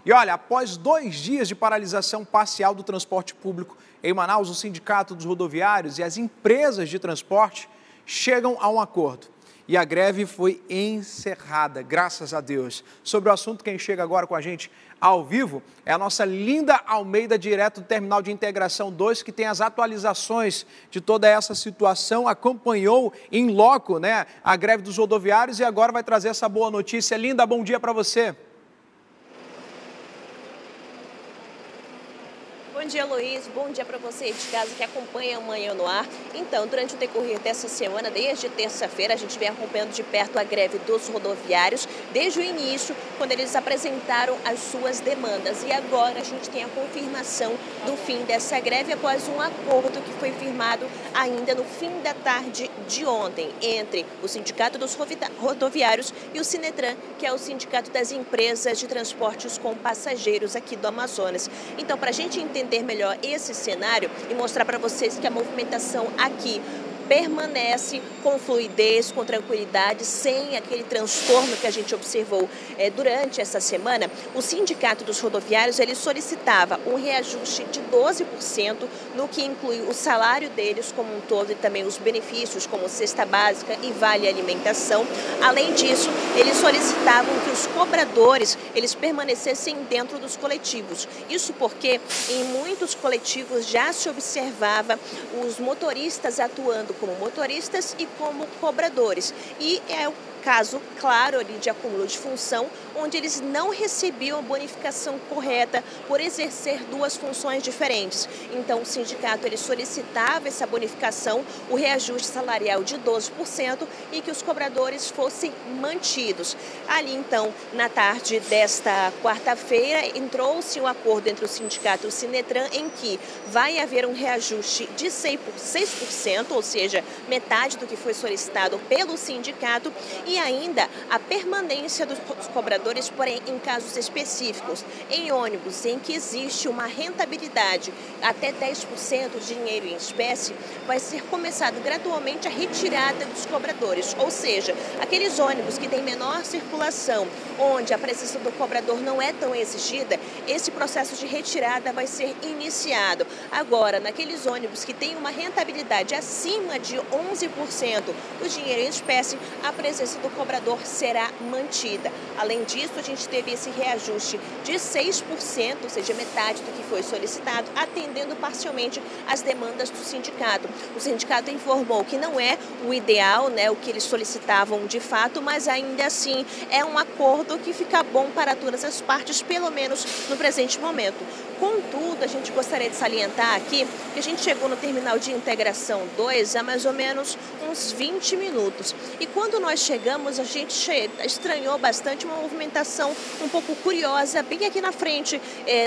E olha, após 2 dias de paralisação parcial do transporte público em Manaus, o Sindicato dos Rodoviários e as empresas de transporte chegam a um acordo. E a greve foi encerrada, graças a Deus. Sobre o assunto, quem chega agora com a gente ao vivo é a nossa Linda Almeida, direto do Terminal de Integração 2, que tem as atualizações de toda essa situação, acompanhou em loco, né, a greve dos rodoviários e agora vai trazer essa boa notícia. Linda, bom dia para você. Bom dia, Luiz. Bom dia para você de casa que acompanha Amanhã no Ar. Então, durante o decorrer dessa semana, desde terça-feira, a gente vem acompanhando de perto a greve dos rodoviários, desde o início, quando eles apresentaram as suas demandas. E agora a gente tem a confirmação do fim dessa greve após um acordo que foi firmado ainda no fim da tarde de ontem, entre o Sindicato dos Rodoviários e o Sinetran, que é o Sindicato das Empresas de Transportes com Passageiros aqui do Amazonas. Então, para a gente entender melhor esse cenário e mostrar para vocês que a movimentação aqui permanece com fluidez, com tranquilidade, sem aquele transtorno que a gente observou durante essa semana. O Sindicato dos Rodoviários ele solicitava um reajuste de 12%, no que inclui o salário deles como um todo e também os benefícios como cesta básica e vale alimentação. Além disso, eles solicitavam que os cobradores eles permanecessem dentro dos coletivos. Isso porque em muitos coletivos já se observava os motoristas atuando como motoristas e como cobradores. E é o caso claro ali de acúmulo de função, onde eles não recebiam bonificação correta por exercer duas funções diferentes. Então o sindicato ele solicitava essa bonificação, o reajuste salarial de 12% e que os cobradores fossem mantidos. Ali então, na tarde desta quarta-feira, entrou-se um acordo entre o sindicato e o Sinetran em que vai haver um reajuste de 6%, ou seja, metade do que foi solicitado pelo sindicato, e ainda a permanência dos cobradores, porém em casos específicos, em ônibus em que existe uma rentabilidade até 10% de dinheiro em espécie, vai ser começado gradualmente a retirada dos cobradores, ou seja, aqueles ônibus que têm menor circulação, onde a presença do cobrador não é tão exigida, esse processo de retirada vai ser iniciado. Agora, naqueles ônibus que têm uma rentabilidade acima de 11% do dinheiro em espécie, a presença do cobrador será mantida. Além disso, a gente teve esse reajuste de 6%, ou seja, metade do que foi solicitado, atendendo parcialmente as demandas do sindicato. O sindicato informou que não é o ideal, né, o que eles solicitavam de fato, mas ainda assim é um acordo que fica bom para todas as partes, pelo menos no presente momento. Contudo, a gente gostaria de salientar aqui que a gente chegou no Terminal de Integração 2 há mais ou menos uns 20 minutos. E quando nós chegamos, a gente estranhou bastante uma movimentação um pouco curiosa, bem aqui na frente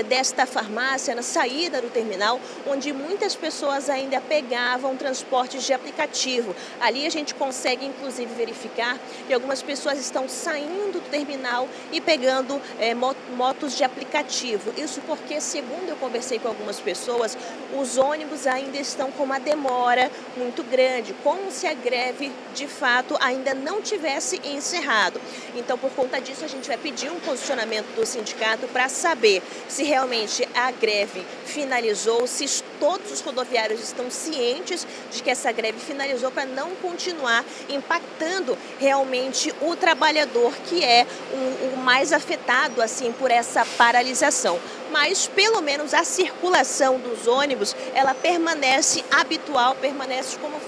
desta farmácia, na saída do terminal, onde muitas pessoas ainda pegavam transportes de aplicativo. Ali a gente consegue, inclusive, verificar que algumas pessoas estão saindo do terminal e pegando motos de aplicativo. Isso porque, segundo eu conversei com algumas pessoas, os ônibus ainda estão com uma demora muito grande, como se a greve, de fato, ainda não tivesse encerrado. Então, por conta disso, a gente vai pedir um posicionamento do sindicato para saber se realmente a greve finalizou, se todos os rodoviários estão cientes de que essa greve finalizou, para não continuar impactando realmente o trabalhador, que é o mais afetado assim por essa paralisação. Mas pelo menos a circulação dos ônibus, ela permanece habitual, permanece como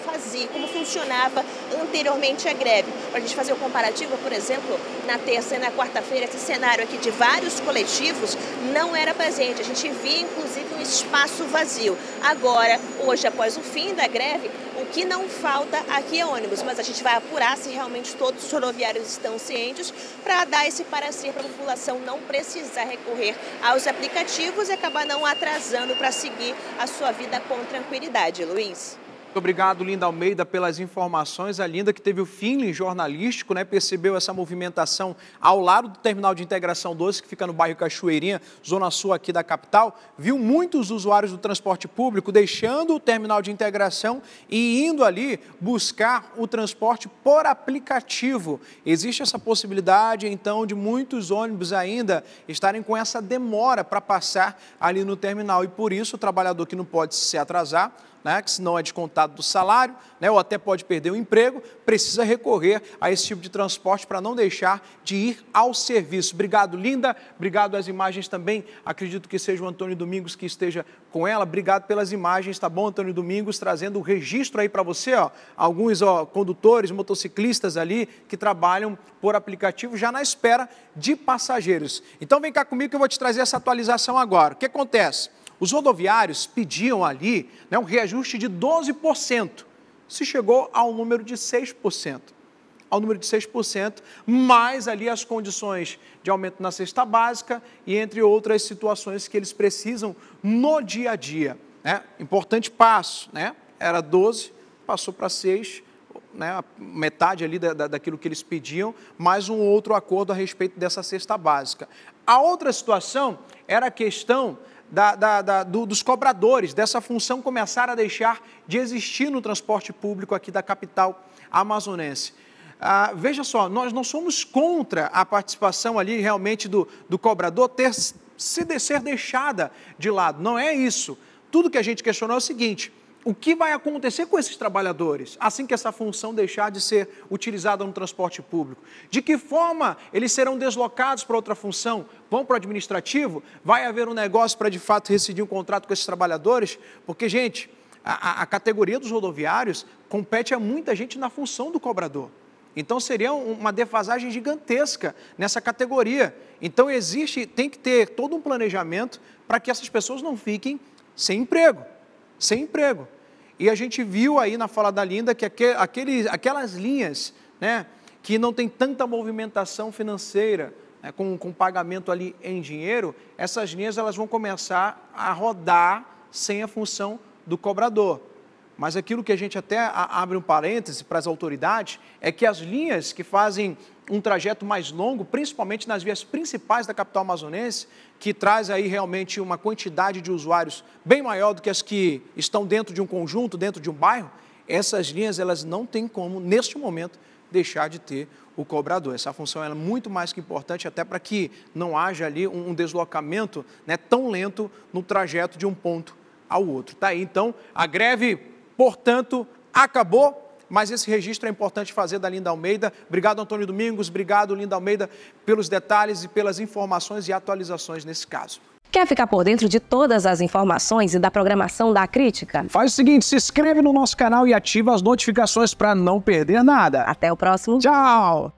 funcionava anteriormente à greve. Para a gente fazer o comparativo, por exemplo, na terça e na quarta-feira, esse cenário aqui de vários coletivos não era presente. A gente via, inclusive, um espaço vazio. Agora, hoje, após o fim da greve, o que não falta aqui é ônibus, mas a gente vai apurar se realmente todos os rodoviários estão cientes para dar esse parecer para a população não precisar recorrer aos aplicativos e acabar não atrasando para seguir a sua vida com tranquilidade. Luiz. Muito obrigado, Linda Almeida, pelas informações. A Linda, que teve o feeling jornalístico, né, percebeu essa movimentação ao lado do terminal de integração 12, que fica no bairro Cachoeirinha, zona sul aqui da capital, viu muitos usuários do transporte público deixando o terminal de integração e indo ali buscar o transporte por aplicativo. Existe essa possibilidade, então, de muitos ônibus ainda estarem com essa demora para passar ali no terminal e, por isso, o trabalhador que não pode se atrasar, né, que senão é descontado do salário, né, ou até pode perder o emprego, precisa recorrer a esse tipo de transporte para não deixar de ir ao serviço. Obrigado, Linda. Obrigado às imagens também. Acredito que seja o Antônio Domingos que esteja com ela. Obrigado pelas imagens, tá bom, Antônio Domingos, trazendo o registro aí para você, ó. Alguns condutores, motociclistas ali que trabalham por aplicativo já na espera de passageiros. Então vem cá comigo que eu vou te trazer essa atualização agora. O que acontece? Os rodoviários pediam ali, né, um reajuste de 12%, se chegou ao número de 6%. Ao número de 6%, mais ali as condições de aumento na cesta básica e entre outras situações que eles precisam no dia a dia, né? Importante passo, né? Era 12, passou para 6%, né? Metade ali daquilo que eles pediam, mais um outro acordo a respeito dessa cesta básica. A outra situação era a questão dos cobradores, dessa função começar a deixar de existir no transporte público aqui da capital amazonense. Veja só, nós não somos contra a participação ali realmente do cobrador ser deixada de lado, não é isso. Tudo que a gente questionou é o seguinte: o que vai acontecer com esses trabalhadores assim que essa função deixar de ser utilizada no transporte público? De que forma eles serão deslocados para outra função? Vão para o administrativo? Vai haver um negócio para, de fato, rescindir um contrato com esses trabalhadores? Porque, gente, a categoria dos rodoviários compete a muita gente na função do cobrador. Então, seria uma defasagem gigantesca nessa categoria. Então, tem que ter todo um planejamento para que essas pessoas não fiquem sem emprego. Sem emprego. E a gente viu aí na fala da Linda que aquelas linhas, né, que não tem tanta movimentação financeira, né, com pagamento ali em dinheiro, essas linhas elas vão começar a rodar sem a função do cobrador. Mas aquilo que a gente até abre um parêntese para as autoridades é que as linhas que fazem um trajeto mais longo, principalmente nas vias principais da capital amazonense, que traz aí realmente uma quantidade de usuários bem maior do que as que estão dentro de um conjunto, dentro de um bairro, essas linhas elas não têm como, neste momento, deixar de ter o cobrador. Essa função é muito mais que importante, até para que não haja ali um deslocamento, né, tão lento no trajeto de um ponto ao outro. Tá aí, então, a greve, portanto, acabou. Mas esse registro é importante fazer da Linda Almeida. Obrigado, Antônio Domingos. Obrigado, Linda Almeida, pelos detalhes e pelas informações e atualizações nesse caso. Quer ficar por dentro de todas as informações e da programação da Crítica? Faz o seguinte, se inscreve no nosso canal e ativa as notificações para não perder nada. Até o próximo. Tchau!